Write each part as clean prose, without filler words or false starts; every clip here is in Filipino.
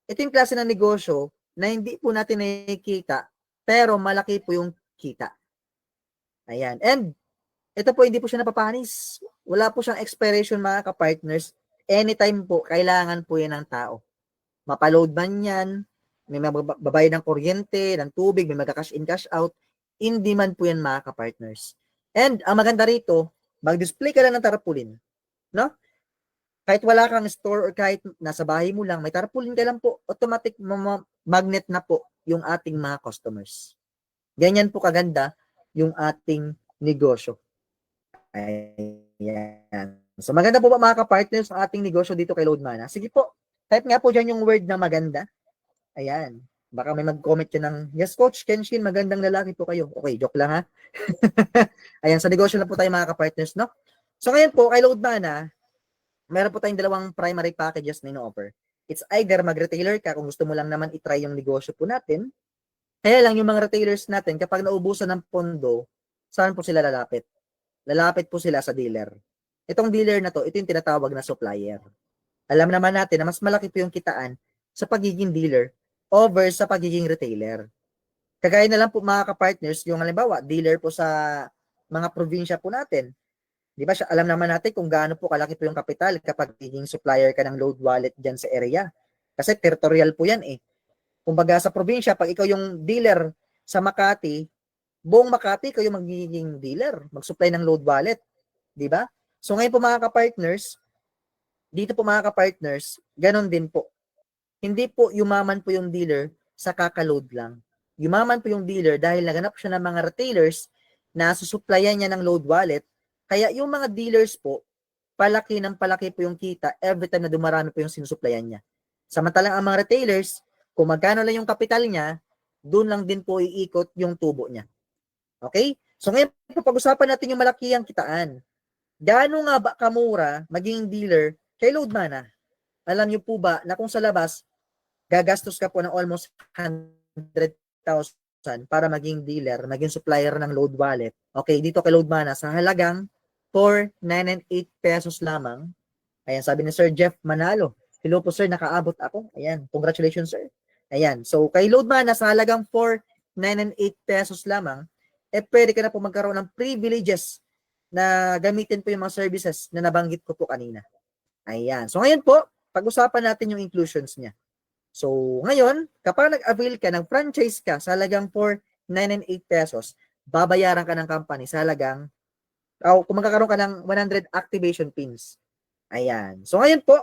ito yung klase ng negosyo na hindi po natin nakikita, pero malaki po yung kita. Ayan. And ito po, hindi po siya napapanis. Wala po siyang expiration mga ka-partners. Anytime po, kailangan po yan ng tao. Mapaload man yan, may mababayad ng kuryente, ng tubig, may magka-cash in, cash out, hindi man po yan mga ka-partners. And ang maganda rito, mag-display ka lang ng tarpaulin. No? Kahit wala kang store or kahit nasa bahay mo lang, may tarpaulin ka lang po, automatic magnet na po yung ating mga customers. Ganyan po kaganda yung ating negosyo. Ayan. So maganda po ba mga ka-partners ang ating negosyo dito kay Loadmana? Sige po, type nga po dyan yung word na maganda. Ayan. Baka may mag-comment dyan ng, yes coach, Kenshin, magandang lalaki po kayo. Okay, joke lang ha. Ayan, sa negosyo na po tayo mga ka-partners, no? So ngayon po, kay Loadmana, meron po tayong dalawang primary packages na ino-offer. It's either mag-retailer ka kung gusto mo lang naman itry yung negosyo po natin. Kaya lang yung mga retailers natin, kapag naubusan ng pondo, saan po sila lalapit? Lalapit po sila sa dealer. Itong dealer na to, ito yung tinatawag na supplier. Alam naman natin na mas malaki po yung kitaan sa pagiging dealer over sa pagiging retailer. Kagaya na lang po mga ka-partners, yung halimbawa, dealer po sa mga probinsya po natin. Di ba, alam naman natin kung gaano po kalaki po yung kapital kapag pagiging supplier ka ng load wallet dyan sa area. Kasi territorial po yan eh. Kumbaga sa probinsya, pag ikaw yung dealer sa Makati, buong Makati kayo magiging dealer, mag-supply ng load wallet, di ba? So ngayon po mga ka-partners, dito po mga ka-partners, ganun din po. Hindi po yumaman po yung dealer sa kaka-load lang. Yumaman po yung dealer dahil naganap siya ng mga retailers na susupplyan niya ng load wallet. Kaya yung mga dealers po, palaki ng palaki po yung kita every time na dumarami po yung sinusupplyan niya. Samantalang ang mga retailers, kung magkano lang yung kapital niya, doon lang din po iikot yung tubo niya. Okay? So ngayon, pag-usapan natin yung malakihang kitaan. Gaano nga ba kamura maging dealer kay Loadmana? Alam niyo po ba na kung sa labas, gagastos ka po ng almost 100,000 para maging dealer, maging supplier ng load wallet. Okay, dito kay Loadmana, sa halagang 498 pesos lamang. Ayan, sabi ni Sir Jeff Manalo. Hello po sir, nakaabot ako. Ayan, congratulations sir. Ayan, so kay Loadmana, sa halagang 498 pesos lamang, pwede ka na po magkaroon ng privileges na gamitin po yung mga services na nabanggit ko po kanina. Ayan. So ngayon po, pag-usapan natin yung inclusions niya. So ngayon, kapag nag-avail ka ng franchise ka sa halagang 498 pesos, babayaran ka ng company sa halagang kung magkakaroon ka ng 100 activation pins. Ayan. So ngayon po,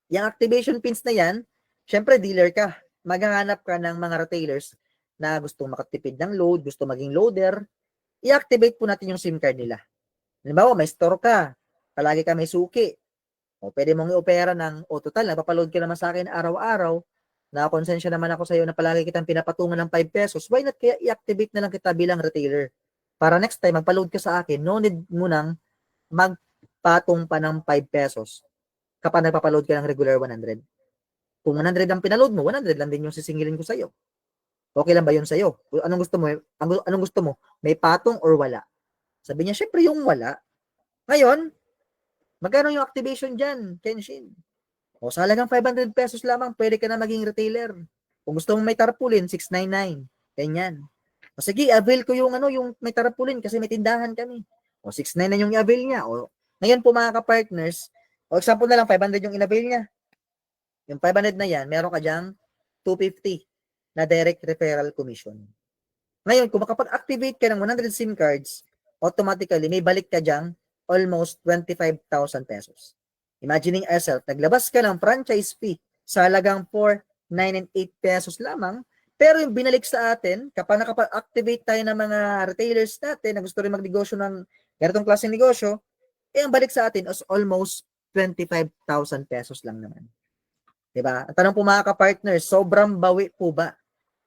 yung activation pins na yan, syempre dealer ka. Maghahanap ka ng mga retailers na gustong makatipid ng load, gusto maging loader, i-activate po natin yung SIM card nila. Halimbawa, may store ka, palagi ka may suki, o pwede mong i-opera ng, total, napapaload ka naman sa akin araw-araw, nakakonsensya naman ako sa iyo na palagi kitang pinapatungan ng 5 pesos, why not kaya i-activate na lang kita bilang retailer? Para next time, magpaload ka sa akin, no need mo nang magpatong pa ng 5 pesos kapag nagpapaload ka ng regular 100. Kung 100 ang pinaload mo, 100 lang din yung sisingilin ko sa iyo. Okay lang ba yun sa iyo? Anong gusto mo? Anong gusto mo? May patong or wala? Sabi niya, syempre yung wala. Ngayon, magkano yung activation dyan, Kenshin? O sa halagang 500 pesos lamang, pwede ka na maging retailer. Kung gusto mong may tarpaulin, 699. Ganyan. O sige, avail ko yung yung may tarpaulin kasi may tindahan kami. O 699 yung i-avail niya. O ngayon po mga ka-partners, o example na lang, 500 yung in-avail niya. Yung 500 na yan, meron ka dyang 250 na direct referral commission. Ngayon, kung makapag-activate ka ng 100 SIM cards, automatically, may balik ka dyang almost 25,000 pesos. Imagining yourself, naglabas ka ng franchise fee sa halagang 498 pesos lamang, pero yung binalik sa atin, kapag nakapag-activate tayo ng mga retailers natin na gusto rin magnegosyo ng ganitong klaseng negosyo, ang balik sa atin is almost 25,000 pesos lang naman. Diba? Ang tanong po mga ka-partners, sobrang bawi po ba?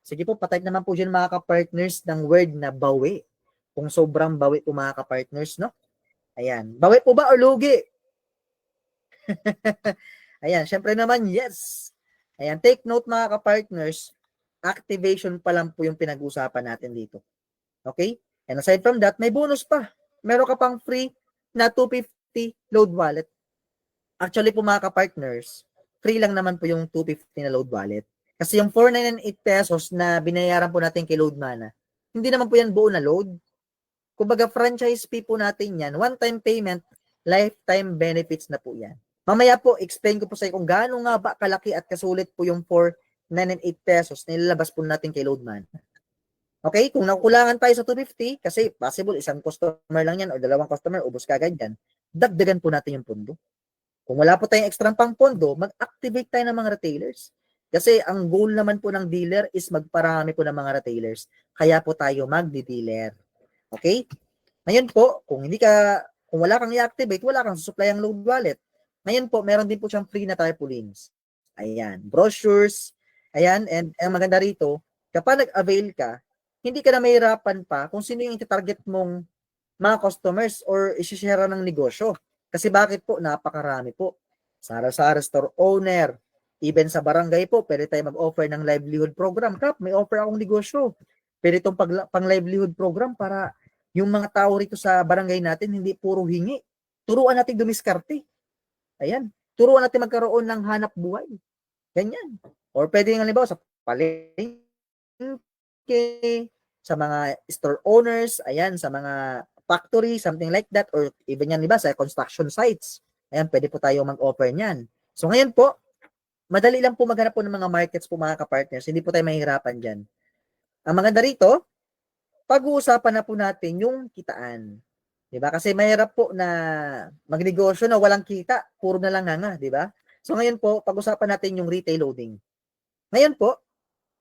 Sige po, patype naman po dyan mga ka-partners ng word na bawi. Kung sobrang bawi po mga ka-partners, no? Ayan. Bawi po ba o lugi? Ayan, syempre naman, yes. Ayan, take note mga ka-partners, activation pa lang po yung pinag-usapan natin dito. Okay? And aside from that, may bonus pa. Meron ka pang free na 250 load wallet. Actually po mga ka-partners, free lang naman po yung 250 na load wallet. Kasi yung 498 pesos na binayaran po natin kay Loadmana, hindi naman po yan buo na load. Kumbaga franchise fee po natin yan, one-time payment, lifetime benefits na po yan. Mamaya po, explain ko po sa iyo kung gaano nga ba kalaki at kasulit po yung 498 pesos na ilalabas po natin kay Loadmana. Okay, kung nakukulangan tayo sa 250, kasi possible isang customer lang yan o dalawang customer, ubos kagad yan, dagdagan po natin yung pondo. Kung wala po tayong extra pang pondo, mag-activate tayo ng mga retailers. Kasi ang goal naman po ng dealer is magparami po ng mga retailers. Kaya po tayo magdi-dealer. Okay? Ngayon po, kung wala kang i-activate, wala kang supply ang load wallet. Ngayon po, meron din po siyang free na tarpaulins. Ayan, brochures. Ayan, and ang maganda rito, kapag nag-avail ka, hindi ka na mahirapan pa kung sino yung iti-target mong mga customers or isi-share ng negosyo. Kasi bakit po? Napakarami po. Sara-sara store owner, even sa barangay po, pwede tayo mag-offer ng livelihood program. Kap, may offer akong negosyo. Pwede itong pang-livelihood program para yung mga tao rito sa barangay natin hindi puro hingi. Turuan natin dumiskarte. Ayan. Turuan natin magkaroon ng hanap buhay. Ganyan. Or pwede nga halimbawa sa palengke, sa mga store owners, ayan, sa mga factory, something like that, or even yan, diba, sa construction sites. Ayan, pwede po tayo mag-offer niyan. So, ngayon po, madali lang po maghanap po ng mga markets po mga kapartners. Hindi po tayo mahihirapan dyan. Ang maganda rito, pag-uusapan na po natin yung kitaan. Diba? Kasi mahirap po na magnegosyo na walang kita, puro na lang nga, diba? So, ngayon po, pag-usapan natin yung retail loading. Ngayon po,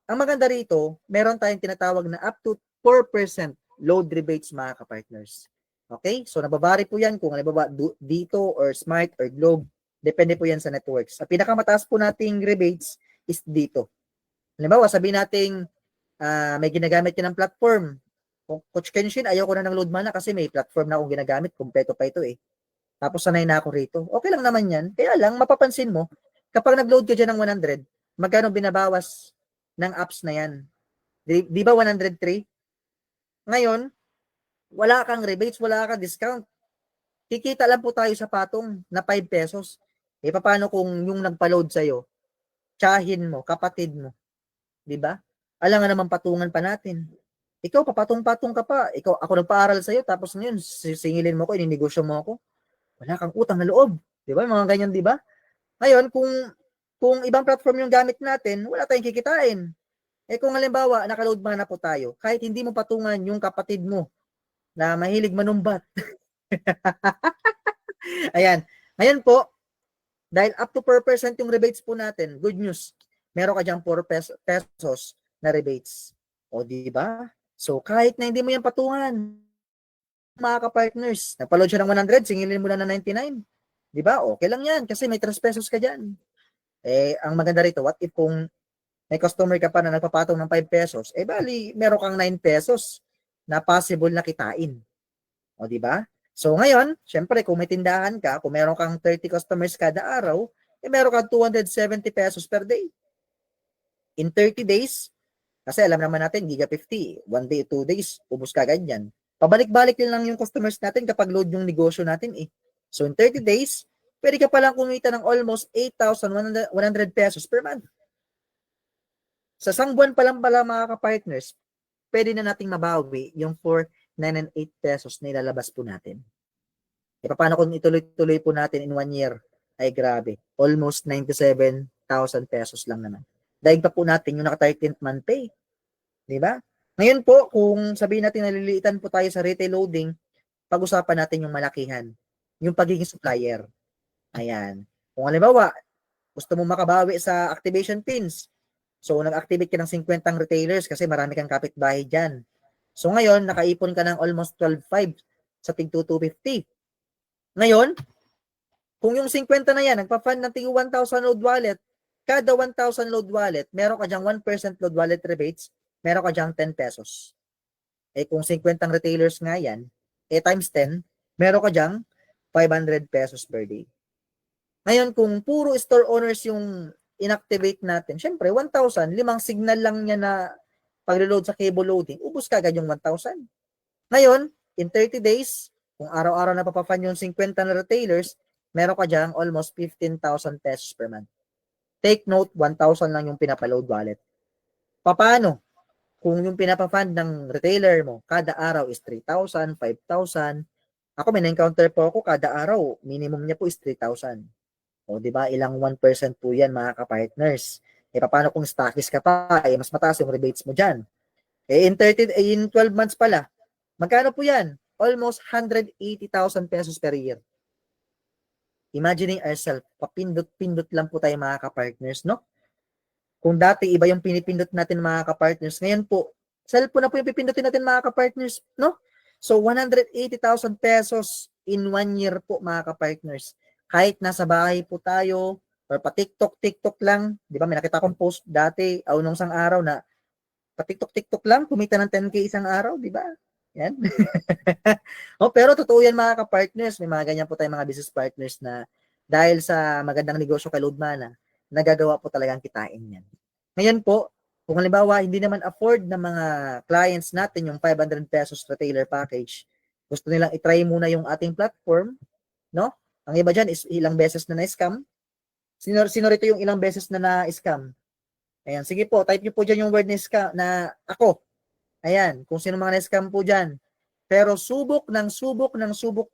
ang maganda rito, meron tayong tinatawag na up to 4% load rebates mga kapartners. Okay? So, nababari po yan kung halimbawa dito or Smart or Globe. Depende po yan sa networks. Ang pinakamataas po nating rebates is dito. Halimbawa, sabihin natin may ginagamit ka ng platform. Kung Coach Kenshin, ayoko na ng Loadmana kasi may platform na akong ginagamit. Kompleto pa ito eh. Tapos sanay na ako rito. Okay lang naman yan. Kaya lang, mapapansin mo, kapag nag-load ka dyan ng 100, magkano binabawas ng apps na yan? Di ba 103? Ngayon, wala kang rebates, wala kang discount. Kikita lang po tayo sa patong na 5 pesos. E paano kung yung nagpa-load sa'yo, tsahin mo, kapatid mo, di ba? Alangan naman patungan pa natin. Ikaw, papatong-patong ka pa. Ikaw, ako nagpaaral sa'yo, tapos ngayon, singilin mo ko, ininegosyo mo ako. Wala kang utang na loob. Di ba? Mga ganyan, di ba? Ngayon, kung ibang platform yung gamit natin, wala tayong kikitain. Eh kung halimbawa, nakaload man na po tayo, kahit hindi mo patungan yung kapatid mo na mahilig manumbat. Ayan. Ngayon po, dahil up to 4% yung rebates po natin, good news, meron ka diyang 4 pesos na rebates. O di ba? So kahit na hindi mo yan patungan, mga ka-partners, napaload siya ng 100, singilin mo na ng 99. Di ba? Okay lang yan kasi may 3 pesos ka dyan. Eh, ang maganda rito, what if kung may customer ka pa na nagpapatong ng 5 pesos, eh bali, meron kang 9 pesos na possible na kitain. O, di ba? So, ngayon, syempre, kung may tindahan ka, kung meron kang 30 customers kada araw, eh meron kang 270 pesos per day. In 30 days, kasi alam naman natin, Giga 50, 1 day, 2 days, ubos ka agad yan. Pabalik-balik din lang yung customers natin kapag load yung negosyo natin eh. So, in 30 days, pwede ka palang kumita ng almost 8,100 pesos per month. Sa isang buwan pa lang pala mga ka-partners, pwede na nating mabawi yung 498 pesos na ilalabas po natin. E paano kung ituloy-tuloy po natin in 1 year? Ay grabe, almost 97,000 pesos lang naman. Dahil pa po natin yung naka 13th month pay. Di ba? Ngayon po, kung sabihin natin naliliitan po tayo sa retail loading, pag-usapan natin yung malakihan, yung pagiging supplier. Ayan. Kung halimbawa, gusto mo makabawi sa activation pins, so nag-activate ka ng 50 retailers kasi marami kang kapitbahay dyan. So ngayon, nakaipon ka ng almost 12,500 sa tig 2,250. Ngayon, kung yung 50 na yan, nagpa-fund ng tig 1,000 load wallet, kada 1,000 load wallet, meron ka dyang 1% load wallet rebates, meron ka dyang 10 pesos. Eh kung 50 retailers nga yan, eh times 10, meron ka dyang 500 pesos per day. Ngayon, kung puro store owners yung inactivate natin, syempre, 1,000, 5 signal lang niya na pag-reload sa cable loading, ubos ka agad yung 1,000. Ngayon, in 30 days, kung araw-araw na papafan yung 50 na retailers, meron ka dyang almost 15,000 pesos per month. Take note, 1,000 lang yung pinapa-load wallet. Paano? Kung yung pinapa-fund ng retailer mo, kada araw is 3,000, 5,000. Ako may na-encounter po ako, kada araw, minimum niya po is 3,000. O, di ba? Ilang 1% po yan, mga ka-partners. Paano kung stockist ka pa, mas mataas yung rebates mo dyan. In 12 months pala, magkano po yan? Almost 180,000 pesos per year. Imagining ourselves, papindot-pindot lang po tayo, mga ka-partners, no? Kung dati iba yung pinipindot natin, mga ka-partners, ngayon po, cellphone na po yung pipindutin natin, mga ka-partners, no? So 180,000 pesos in 1 year po, mga ka-partners. Kahit nasa bahay po tayo or pa TikTok lang, 'di ba? May nakita akong post dati nung isang araw na pa TikTok lang kumita ng 10K isang araw, 'di ba? Yan. Pero totoo yan, mga ka-partners. May mga ganyan po tayong mga business partners na dahil sa magandang negosyo kay Loadmana, nagagawa po talagang kitain yan. Ngayon po, kung halimbawa hindi naman afford ng mga clients natin yung 500 pesos retailer package, gusto nilang i-try muna yung ating platform, no? Ang iba dyan is ilang beses na na-scam. Sino rito yung ilang beses na na-scam? Ayan, sige po, type nyo po dyan yung word na scam, na ako. Ayan, kung sino mga na-scam po dyan. Pero subok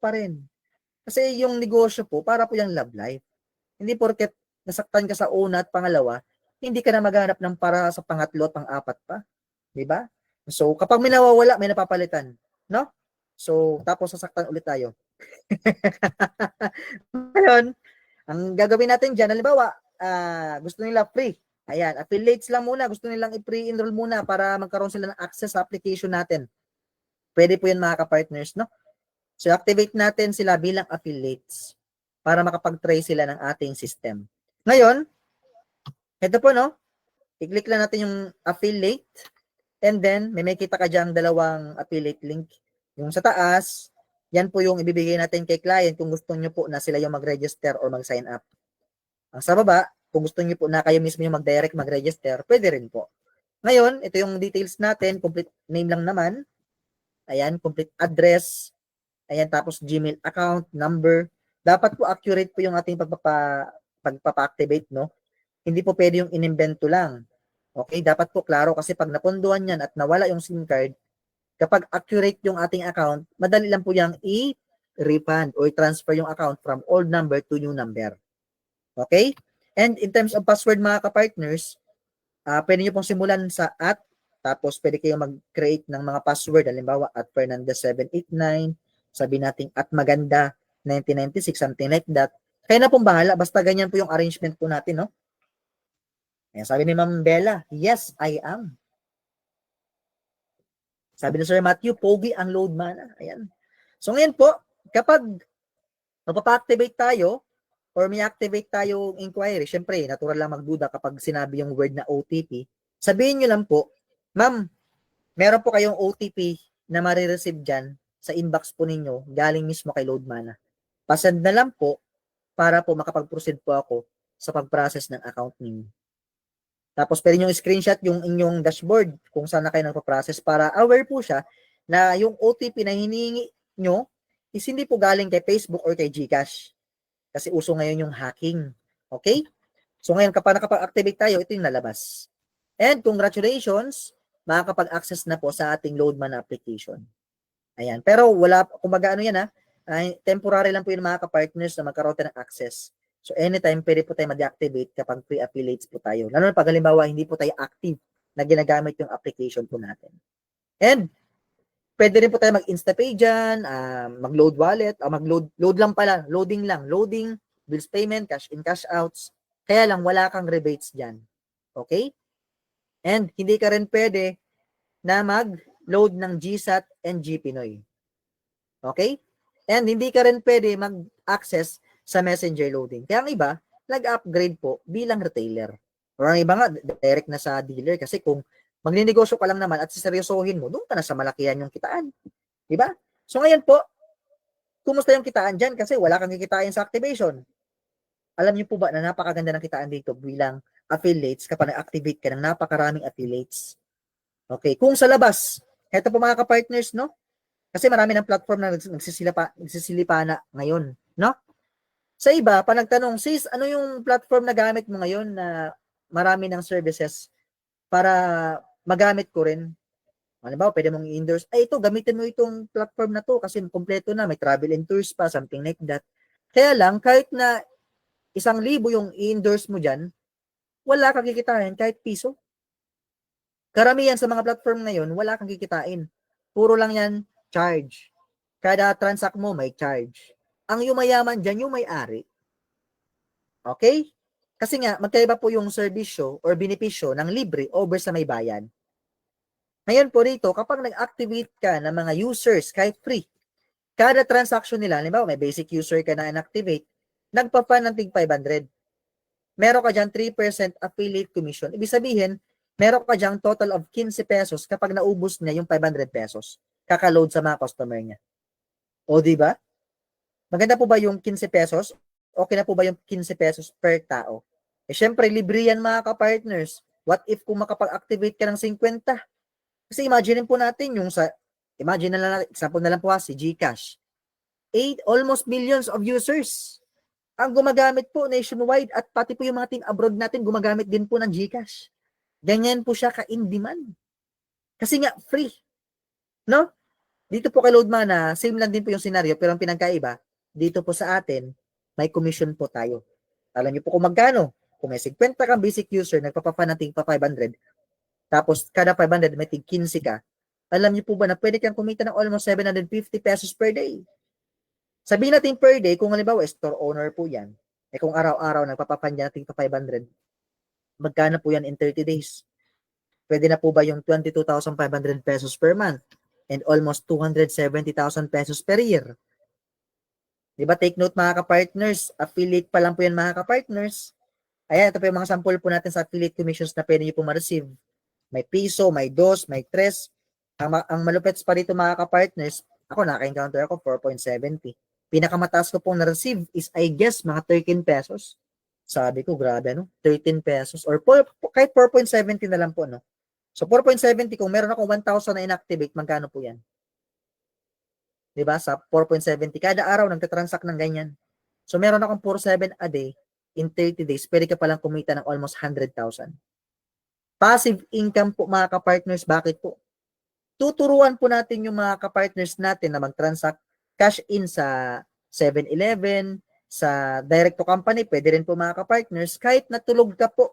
pa rin. Kasi yung negosyo po, para po yung love life. Hindi porket nasaktan ka sa una at pangalawa, hindi ka na maghanap ng para sa pangatlo at pang-apat pa. Diba? So, kapag may nawawala, may napapalitan. No? So, tapos sasaktan ulit tayo. Ngayon, ang gagawin natin dyan, halimbawa, gusto nila free. Ayan, affiliates lang muna. Gusto nilang i-pre-enroll muna para magkaroon sila ng access sa application natin. Pwede po yan, mga ka-partners, no? So, activate natin sila bilang affiliates para makapag-try sila ng ating system. Ngayon, ito po, no? I-click lang natin yung affiliate and then may makita ka diyang dalawang affiliate link. Yung sa taas, yan po yung ibibigay natin kay client kung gusto nyo po na sila yung mag-register or mag-sign up. Ang sa baba, kung gusto nyo po na kayo mismo yung mag-direct mag-register, pwede rin po. Ngayon, ito yung details natin, complete name lang naman. Ayan, complete address. Ayan, tapos Gmail account, number. Dapat po accurate po yung ating pagpapa-activate, no? Hindi po pwede yung inimbento lang. Okay, dapat po klaro kasi pag napunduhan yan at nawala yung SIM card, kapag accurate yung ating account, madali lang po yung i-refund or transfer yung account from old number to new number. Okay? And in terms of password, mga ka-partners, pwede nyo pong simulan sa at, tapos pwede kayong mag-create ng mga password, halimbawa at Fernandez789, sabi natin at maganda 1996, something like that. Kaya na pong bahala, basta ganyan po yung arrangement po natin, no? Ayan, sabi ni Ma'am Bella, yes, I am. Sabi ni Sir Matthew, pogi ang Loadmana. Ayan. So ngayon po, kapag magpapa-activate tayo, or may activate tayong inquiry, syempre, natural lang magduda kapag sinabi yung word na OTP. Sabihin nyo lang po, ma'am, meron po kayong OTP na marireceive dyan sa inbox po ninyo galing mismo kay Loadmana. Pasend na lang po para po makapag-proceed po ako sa pag-process ng account ninyo. Tapos pwede nyo screenshot yung inyong dashboard kung saan na kayo nagpa-process para aware po siya na yung OTP na hinihingi nyo is hindi po galing kay Facebook or kay GCash. Kasi uso ngayon yung hacking. Okay? So ngayon, kapag nakapag-activate tayo, ito yung lalabas. And congratulations, makakapag-access na po sa ating Loadmana application. Ayan. Pero wala, kumbaga ano yan temporary lang po yung mga ka-partners na magkaroon ng access. So anytime, pwede po tayo mag-deactivate kapag pre-affiliates po tayo. Lalo na pag halimbawa, hindi po tayo active na ginagamit yung application po natin. And pwede rin po tayo mag-instapay dyan, mag-load wallet, load lang pala, loading, bills payment, cash in, cash outs. Kaya lang, wala kang rebates dyan. Okay? And hindi ka rin pwede na mag-load ng GSAT and GPinoy. Okay? And hindi ka rin pwede mag-access sa messenger loading. Kaya ang iba, nag-upgrade po bilang retailer. Or ang iba nga, direct na sa dealer. Kasi kung magninegosyo ka lang naman at siseryosohin mo, doon ka na sa malakihan yung kitaan. Diba? So ngayon po, kumusta yung kitaan dyan? Kasi wala kang kikitain sa activation. Alam niyo po ba na napakaganda ng kitaan dito bilang affiliates kapag nag-activate ka ng napakaraming affiliates? Okay, kung sa labas, eto po mga ka-partners, no? Kasi marami ng platform na nagsisilipa na ngayon, no? Sa iba, pa nagtanong, sis, ano yung platform na gamit mo ngayon na marami ng services para magamit ko rin? Halimbawa, pwede mong i-endorse, ay ito, gamitin mo itong platform na to kasi kompleto na, may travel and tours pa, something like that. Kaya lang, kahit na 1,000 yung i-endorse mo dyan, wala kang kikitain kahit piso. Karamihan sa mga platform ngayon, wala kang kikitain. Puro lang yan, charge. Kada transact mo, may charge. Ang yumayaman dyan, yung may-ari. Okay? Kasi nga, magkaiba po yung serbisyo or benepisyo ng libre over sa may bayad. Ngayon po rito, kapag nag-activate ka ng mga users kahit free, kada transaction nila, halimbawa may basic user ka na inactivate, nagpa-fund ng tig 500. Meron ka dyan 3% affiliate commission. Ibig sabihin, meron ka dyan total of 15 pesos kapag naubos niya yung 500 pesos. Kaka-load sa mga customer niya. O, di ba? Maganda po ba yung 15 pesos? Okay na po ba yung 15 pesos per tao? Eh, syempre, libre yan mga ka-partners. What if kung makapag-activate ka ng 50? Kasi imagine po natin yung sa, imagine na lang, example na lang po si GCash. Almost millions of users ang gumagamit po nationwide at pati po yung mga team abroad natin gumagamit din po ng GCash. Ganyan po siya ka-in-demand. Kasi nga, free. No? Dito po kay Loadmana, same lang din po yung scenario, pero ang pinagkaiba, dito po sa atin, may commission po tayo. Alam niyo po kung magkano. Kung may 50 kang basic user, nagpapapa ng pa 500, tapos kada 500 may tig 15 ka, alam niyo po ba na pwede kang kumita ng almost 750 pesos per day? Sabihin natin per day, kung halimbawa store owner po yan, eh kung araw-araw nagpapapanya natin pa 500, magkano po yan in 30 days? Pwede na po ba yung 22,500 pesos per month and almost 270,000 pesos per year? Diba? Take note mga ka-partners, affiliate pa lang po yan mga ka-partners. Ayan, ito po yung mga sample po natin sa affiliate commissions na pwede nyo po ma-receive. May piso, may dos, may tres. Ang malupit pa dito mga ka-partners, ako naka-encounter ako 4.70. Pinakamataas ko pong na-receive is I guess mga 13 pesos. Sabi ko, grabe no? 13 pesos or kahit 4.70 na lang po no. So 4.70 kung meron ako 1,000 na inactivate, magkano po 'yan? 'Di ba? Sa 4.70 kada araw nagta-transact ng ganyan. So meron akong 4.7 a day in 30 days, pwede ka palang kumita ng almost 100,000. Passive income po mga ka-partners, bakit po? Tuturuan po natin yung mga ka-partners natin na mag-transact cash in sa 7-Eleven, sa direct to company, pwede rin po mga ka-partners, kahit natulog ka po.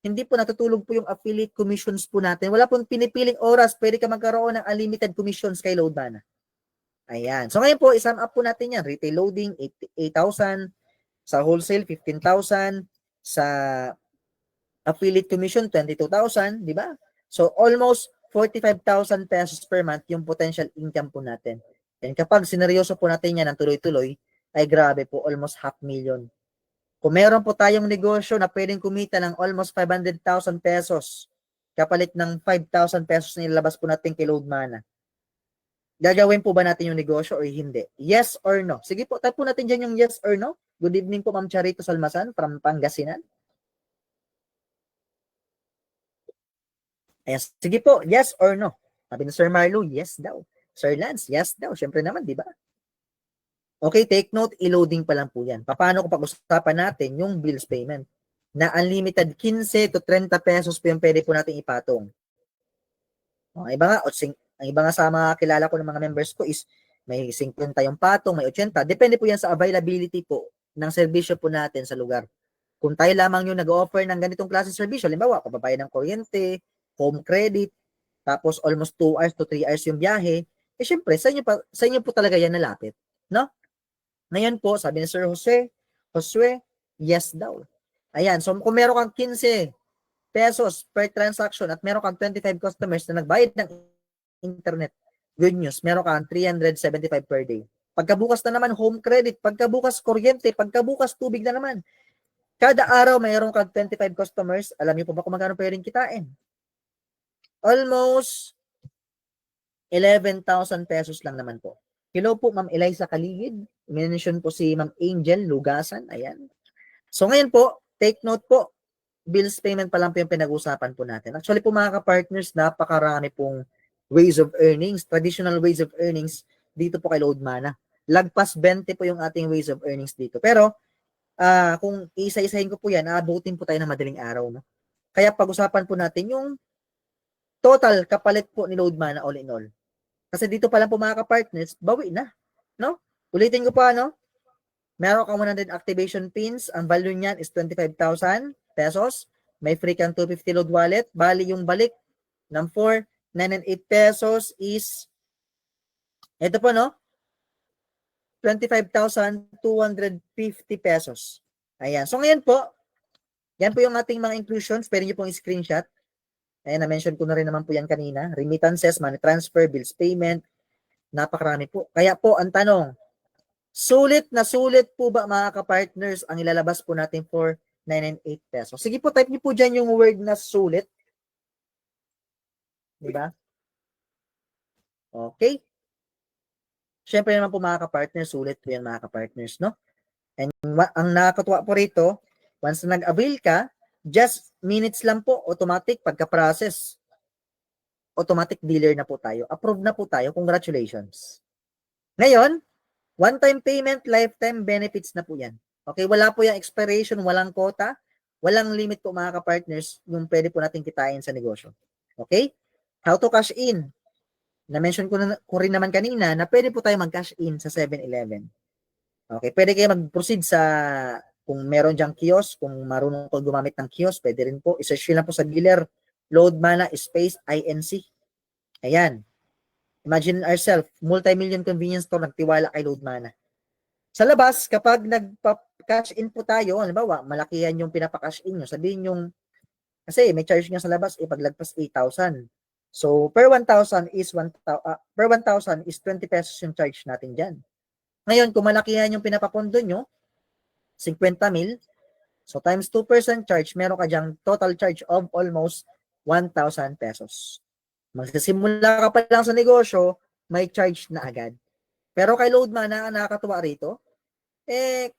Hindi po natutulog po yung affiliate commissions po natin. Wala pong pinipiling oras, pwede ka magkaroon ng unlimited commissions kay Loadmana. Ayan. So ngayon po, isum up po natin yan. Retail loading, 8,000. Sa wholesale, 15,000. Sa affiliate commission, 22,000. Di ba? So almost 45,000 pesos per month yung potential income po natin. And kapag sineryoso po natin yan ng tuloy-tuloy, ay grabe po, almost 500,000. Kung meron po tayong negosyo na pwedeng kumita ng almost 500,000 pesos, kapalit ng 5,000 pesos na ilabas po natin kay Loadmana, gagawin po ba natin yung negosyo or hindi? Yes or no? Sige po, type po natin dyan yung yes or no. Good evening po, Ma'am Charito Salmasan from Pangasinan. Ayan, sige po, yes or no? Sabi ni Sir Marlo, yes daw. Sir Lance, yes daw. Siyempre naman, di ba? Okay, take note, i-loading pa lang po yan. Paano kung pag-usapan natin yung bills payment? Na unlimited 15 to 30 pesos po yung pwede po natin ipatong. Ang iba nga, ang iba nga sa mga kilala ko ng mga members ko is may 50 yung patong, may 80. Depende po yan sa availability po ng serbisyo po natin sa lugar. Kung tayo lamang yung nag-offer ng ganitong klase ng serbisyo, halimbawa, pababayad ng kuryente, home credit, tapos almost 2 hours to 3 hours yung biyahe, eh syempre, sa inyo po talaga yan nalapit. No? Ngayon po, sabi ni Sir Josue, yes daw. Ayan, so kung meron kang 15 pesos per transaction at meron kang 25 customers na nagbayad ng internet, good news, meron kang 375 per day. Pagkabukas na naman, home credit. Pagkabukas, kuryente. Pagkabukas, tubig na naman. Kada araw, mayroon kang 25 customers. Alam niyo po ba kung magkano pwedeng kitain? Almost 11,000 pesos lang naman po. Hello po, Ma'am Eliza Kaligid. Mention po si Ma'am Angel Lugasan. Ayan. So ngayon po, take note po, bills payment pa lang po yung pinag-usapan po natin. Actually po mga ka-partners, napakarami pong ways of earnings, traditional ways of earnings dito po kay Loadmana. Lagpas 20 po yung ating ways of earnings dito. Pero, kung isa-isahin ko po yan, aabutin po tayo ng madaling araw. No? Kaya pag-usapan po natin yung total kapalit po ni load mana all in all. Kasi dito pa lang po mga ka-partners, bawi na. No? Ulitin ko pa, no? Meron kang 100 activation pins. Ang value niyan is 25,000 pesos. May free kang 250 load wallet. Bali yung balik ng 4, 9, and 8 pesos is, ito po, no? 25,250 pesos. Ayan. So ngayon po, yan po yung ating mga inclusions. Pwede nyo pong screenshot. Ayan, na-mention ko na rin naman po yan kanina. Remittances, money transfer, bills payment. Napakarami po. Kaya po, ang tanong, sulit na sulit po ba mga ka-partners ang ilalabas po natin for 9 and 8 pesos? Sige po, type niyo po dyan yung word na sulit. Diba? Okay. Siyempre naman po mga ka-partners, sulit po yan mga ka-partners, no? And ang nakakatuwa po rito, once na nag-avail ka, just minutes lang po, automatic, pagka-process, automatic dealer na po tayo. Approved na po tayo. Congratulations. Ngayon, one-time payment, lifetime benefits na po yan. Okay, wala po yung expiration, walang quota, walang limit po mga ka-partners yung pwede po natin kitain sa negosyo. Okay? How to cash in? Na-mention ko rin naman kanina na pwede po tayo mag-cash in sa 7-Eleven. Okay, pwede kayo mag-proceed sa, kung meron dyang kiosk, kung marunong ko gumamit ng kiosk, pwede rin po. Isa-search lang po sa dealer, load mana space INC. Ayan. Imagine ourselves, multi-million convenience store, nagtiwala kay load mana. Sa labas, kapag nagpa-cash in po tayo, halimbawa, malakihan yung pinapa-cash in nyo, sabihin yung, kasi may charge nga sa labas, paglagpas 8,000. So, per 1,000 is 20 pesos yung charge natin dyan. Ngayon, kung malakihan yung pinapapondo nyo, 50 mil, so times 2% charge, meron ka dyang total charge of almost 1,000 pesos. Magsisimula ka pa lang sa negosyo, may charge na agad. Pero kay load mana, nakakatuwa rito,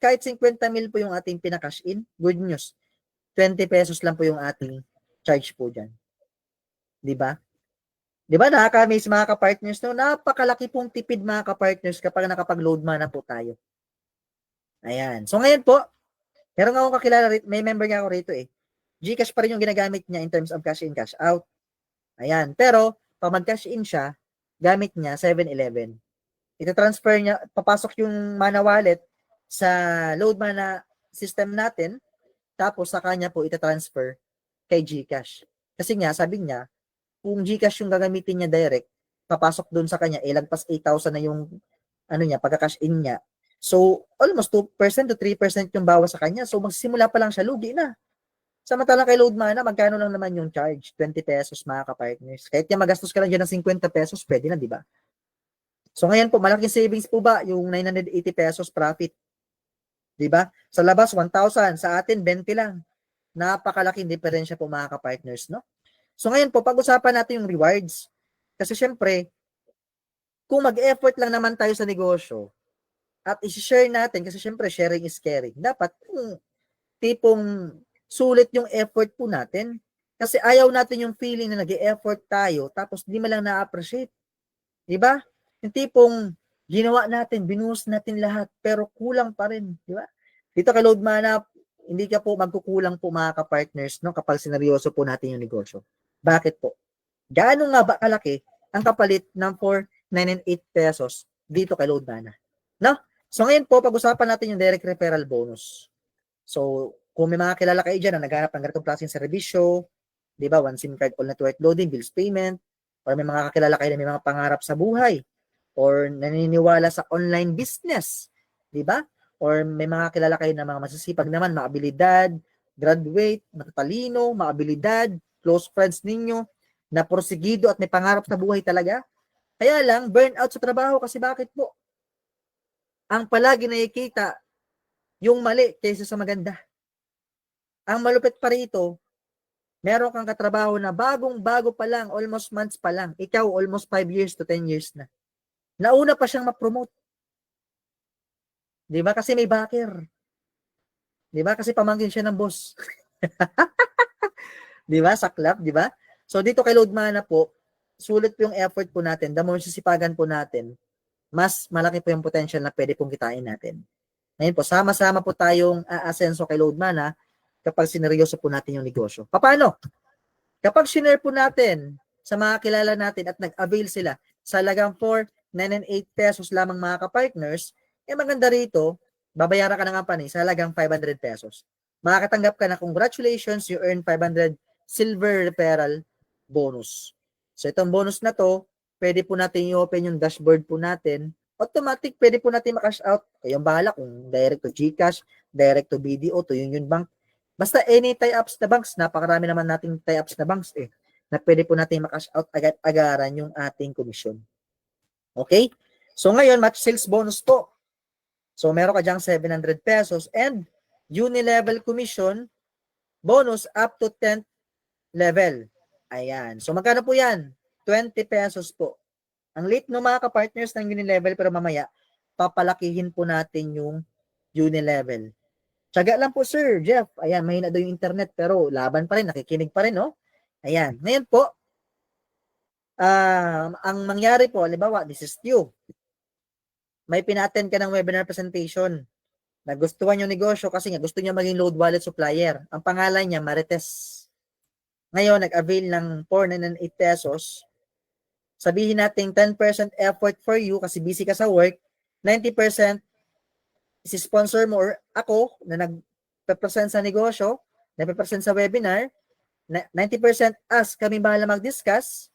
kahit 50 mil po yung ating pinakash in, good news. 20 pesos lang po yung ating charge po dyan. Diba? Diba nakaka-amaze mga ka-partners, no? Napakalaki pong tipid mga ka-partners kapag nakapag-load mana po tayo. Ayan. So ngayon po, meron nga akong kakilala rito, may member nga ako rito GCash pa rin yung ginagamit niya in terms of cash in, cash out. Ayan. Pero, pag mag-cash in siya, gamit niya 7-Eleven. Ita-transfer niya, papasok yung mana wallet sa load mana system natin, tapos sa kanya po ita-transfer kay GCash. Kasi nga, sabi niya, kung GCash yung gagamitin niya direct, papasok doon sa kanya, lagpas 8,000 na yung pagka-cash in niya. So, almost 2% to 3% yung bawas sa kanya. So, magsisimula pa lang siya, lugi na. Samantalang kay load mana, magkano lang naman yung charge? 20 pesos mga ka-partners. Kahit yung magastos ka lang dyan ng 50 pesos, pwede na, di ba? So, ngayon po, malaking savings po ba yung 980 pesos profit? Di ba? Sa labas, 1,000. Sa atin, 20 lang. Napakalaking diferensya po mga ka-partners, no? So, ngayon po, pag-usapan natin yung rewards. Kasi syempre, kung mag-effort lang naman tayo sa negosyo, at i-share natin, kasi syempre, sharing is caring. Dapat, tipong sulit yung effort po natin. Kasi ayaw natin yung feeling na nag-e-effort tayo, tapos di mo lang na-appreciate. Di ba? Yung tipong ginawa natin, binuhos natin lahat, pero kulang pa rin. Di ba? Dito kay load mana, hindi ka po magkukulang po mga ka-partners, no, kapag sineryoso po natin yung negosyo. Bakit po? Gaano nga ba kalaki ang kapalit ng 4, 9, and 8 pesos dito kay load mana? No? So ngayon po, pag-usapan natin yung direct referral bonus. So, kung may mga kilala kayo dyan na naghanap ng ganitong klaseng serbisyo, di ba, one SIM card, all network loading, bills payment, or may mga kakilala kayo na may mga pangarap sa buhay, or naniniwala sa online business, di ba? Or may mga kilala kayo na mga masisipag naman, maabilidad, graduate, matatalino, maabilidad, close friends ninyo, na porsigido at may pangarap sa buhay talaga. Kaya lang, burnout sa trabaho kasi bakit po? Ang palagi nakikita, yung mali kaysa sa maganda. Ang malupit pa rito, meron kang katrabaho na bagong-bago pa lang, almost months pa lang. Ikaw, almost 5 years to 10 years na. Nauna pa siyang ma-promote. Di ba? Kasi may backer. Di ba? Kasi pamangkin siya ng boss. Di ba? Saklap, di ba? So, dito kay load mana po, sulit po yung effort po natin. The more sisipagan po natin, mas malaki po yung potential na pwede pong kitain natin. Ngayon po, sama-sama po tayong aasenso kay Loadmana kapag sineryoso po natin yung negosyo. Paano? Kapag sinare po natin sa mga kilala natin at nag-avail sila sa halagang 4, 9, and 8 pesos lamang mga ka-partners, maganda rito, babayaran ka ng company sa halagang 500 pesos. Makakatanggap ka na congratulations, you earn 500 silver referral bonus. So itong bonus na to, pwede po natin i-open yung dashboard po natin. Automatic, pwede po natin ma-cash out. Kayong bahala kung direct to GCash, direct to BDO, to Union Bank. Basta any tie-ups na banks, napakarami naman nating tie-ups na banks na pwede po natin ma-cash out agad-agaran yung ating komisyon. Okay? So ngayon, match sales bonus po. So meron ka dyang 700 pesos and uni-level commission bonus up to 10th level. Ayan. So magkano po yan? 20 pesos po. Ang late no mga ka-partners ng uni-level, pero mamaya papalakihin po natin yung uni-level. Tiyaga lang po Sir Jeff. Ayan, mahina daw yung internet pero laban pa rin, nakikinig pa rin, no? Ayan. Ngayon po, ang mangyari po, halimbawa, this is you. May pinattend ka ng webinar presentation. Nagustuhan yung negosyo kasi nga gusto niya maging load wallet supplier. Ang pangalan niya, Marites. Ngayon, nag-avail ng 498 pesos. Sabihin natin 10% effort for you kasi busy ka sa work. 90% si sponsor mo or ako na nag-present sa negosyo, nag-present sa webinar. 90% us, kami bahala mag-discuss.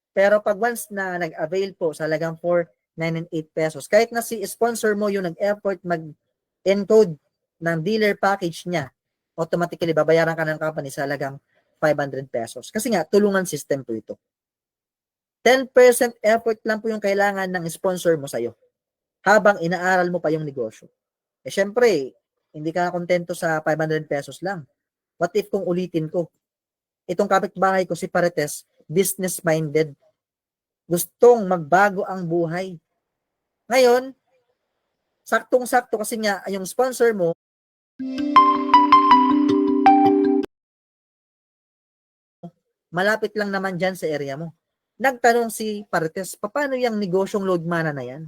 Pero pag once na nag-avail po sa halagang 4, 9, and 8 pesos, kahit na si sponsor mo yung nag-effort mag-encode ng dealer package niya, automatically babayaran ka ng company sa halagang 500 pesos. Kasi nga, tulungan system po ito. 10% effort lang po yung kailangan ng sponsor mo sa'yo habang inaaral mo pa yung negosyo. Syempre, hindi ka kontento sa 500 pesos lang. What if kung ulitin ko? Itong kapitbahay ko si Parites, business-minded. Gustong magbago ang buhay. Ngayon, saktong-sakto kasi nga yung sponsor mo, malapit lang naman dyan sa area mo. Nagtanong si Parites, paano yung negosyong Loadmana na yan?